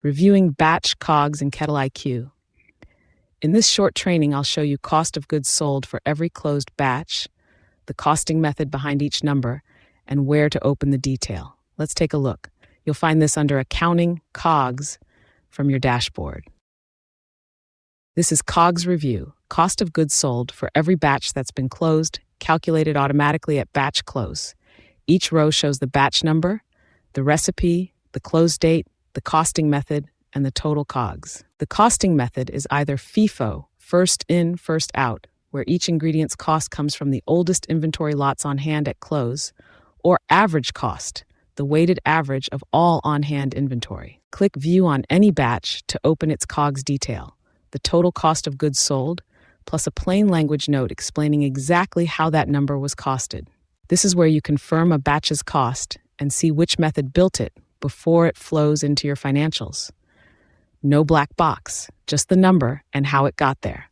Reviewing batch COGS in KettleiQ. In this short training, I'll show you cost of goods sold for every closed batch, the costing method behind each number, and where to open the detail. Let's take a look. You'll find this under Accounting COGS from your dashboard. This is COGS Review, cost of goods sold for every batch that's been closed, calculated automatically at batch close. Each row shows the batch number, the recipe, the close date, the costing method, and the total COGS. The costing method is either FIFO, first in, first out, where each ingredient's cost comes from the oldest inventory lots on hand at close, or average cost, the weighted average of all on-hand inventory. Click View on any batch to open its COGS detail, the total cost of goods sold, plus a plain language note explaining exactly how that number was costed. This is where you confirm a batch's cost and see which method built it before it flows into your financials. No black box, just the number and how it got there.